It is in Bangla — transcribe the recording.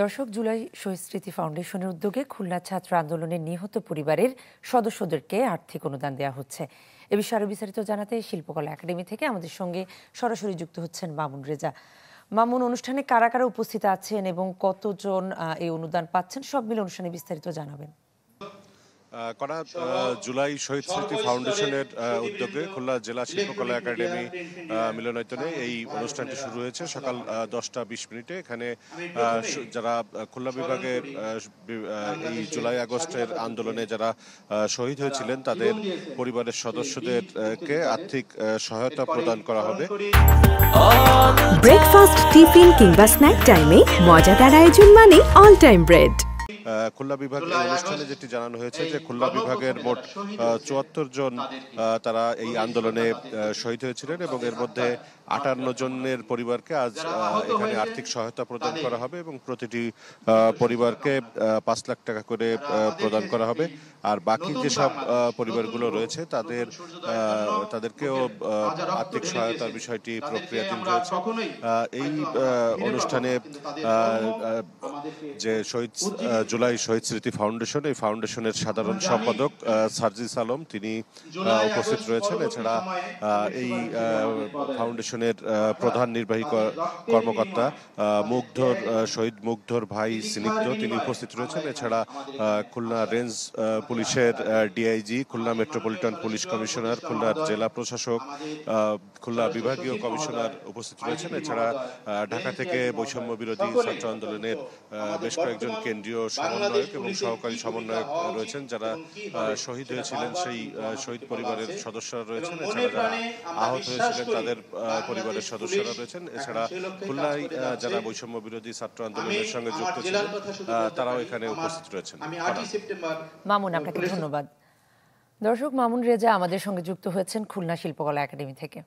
দর্শক, জুলাই শহীদ স্মৃতি ফাউন্ডেশনের উদ্যোগে খুলনা ছাত্র আন্দোলনের নিহত পরিবারের সদস্যদেরকে আর্থিক অনুদান দেওয়া হচ্ছে। এ বিষয়ে আরো বিস্তারিত জানাতে শিল্পকলা একাডেমি থেকে আমাদের সঙ্গে সরাসরি যুক্ত হচ্ছেন মামুন রেজা। মামুন, অনুষ্ঠানে কারা কারা উপস্থিত আছেন এবং কতজন এই অনুদান পাচ্ছেন, সব মিলে অনুষ্ঠানে বিস্তারিত জানাবেন। জুলাই শহীদ স্মৃতি ফাউন্ডেশনের উদ্যোগে খুলনা জেলা শিল্পকলা একাডেমি মিলনায়তনে এই অনুষ্ঠানটি শুরু হয়েছে সকাল 10:20। এখানে যারা খুলনা বিভাগের এই জুলাই আগস্টের আন্দোলনে যারা শহীদ হয়েছিলেন তাদের পরিবারের সদস্যদেরকে আর্থিক সহায়তা প্রদান করা হবে। ব্রেকফাস্ট, টিফিন কিংবা স্ন্যাক টাইমে মজাদার আয়োজন মানে অল টাইম ব্রেড। খুলনা বিভাগের অনুষ্ঠানে যেটি জানানো হয়েছে যে খুলনা বিভাগের মোট ৭৪ জন তারা এই আন্দোলনে শহীদ হয়েছিলেন এবং এর মধ্যে ৫৮ জনের পরিবারকে আজ এখানে আর্থিক সহায়তা প্রদান করা হবে এবং প্রতিটি পরিবারকে ৫ লাখ টাকা করে প্রদান করা হবে। আর বাকি যেসব পরিবারগুলো রয়েছে তাদেরকেও আর্থিক সহায়তার বিষয়টি প্রক্রিয়াধীন রয়েছে। এই অনুষ্ঠানে যে জুলাই শহীদ স্মৃতি ফাউন্ডেশন, এই ফাউন্ডেশনের সাধারণ সম্পাদক সার্জিস আলম তিনি উপস্থিত রয়েছেন। এছাড়া এই ফাউন্ডেশনের প্রধান নির্বাহী কর্মকর্তা শহীদ মুগ্ধর ভাই স্নিগ্ধ তিনি উপস্থিত রয়েছেন। এছাড়া খুলনা রেঞ্জ পুলিশের DIG, Khulna metropolitan police commissioner, খুলনার জেলা প্রশাসক, খুলনা বিভাগীয় কমিশনার উপস্থিত রয়েছেন। এছাড়া ঢাকা থেকে বৈষম্য বিরোধী ছাত্র আন্দোলনের বেশ কয়েকজন কেন্দ্রীয় সমন্বয়ক এবং সহকারী সমন্বয়ক রয়েছেন যারা শহীদ হয়েছিলেন, সেই শহীদ পরিবারের সদস্যরা রয়েছেন। এছাড়া যারা আহত হয়েছিলেন তাদের পরিবারের সদস্যরা রয়েছেন। এছাড়া খুলনায় যারা বৈষম্য বিরোধী ছাত্র আন্দোলনের সঙ্গে যুক্ত ছিলেন তারাও এখানে উপস্থিত রয়েছেন। মামুন, আপনাকে ধন্যবাদ। দর্শক, মামুন রেজা আমাদের সঙ্গে যুক্ত হয়েছেন খুলনা শিল্পকলা একাডেমি থেকে।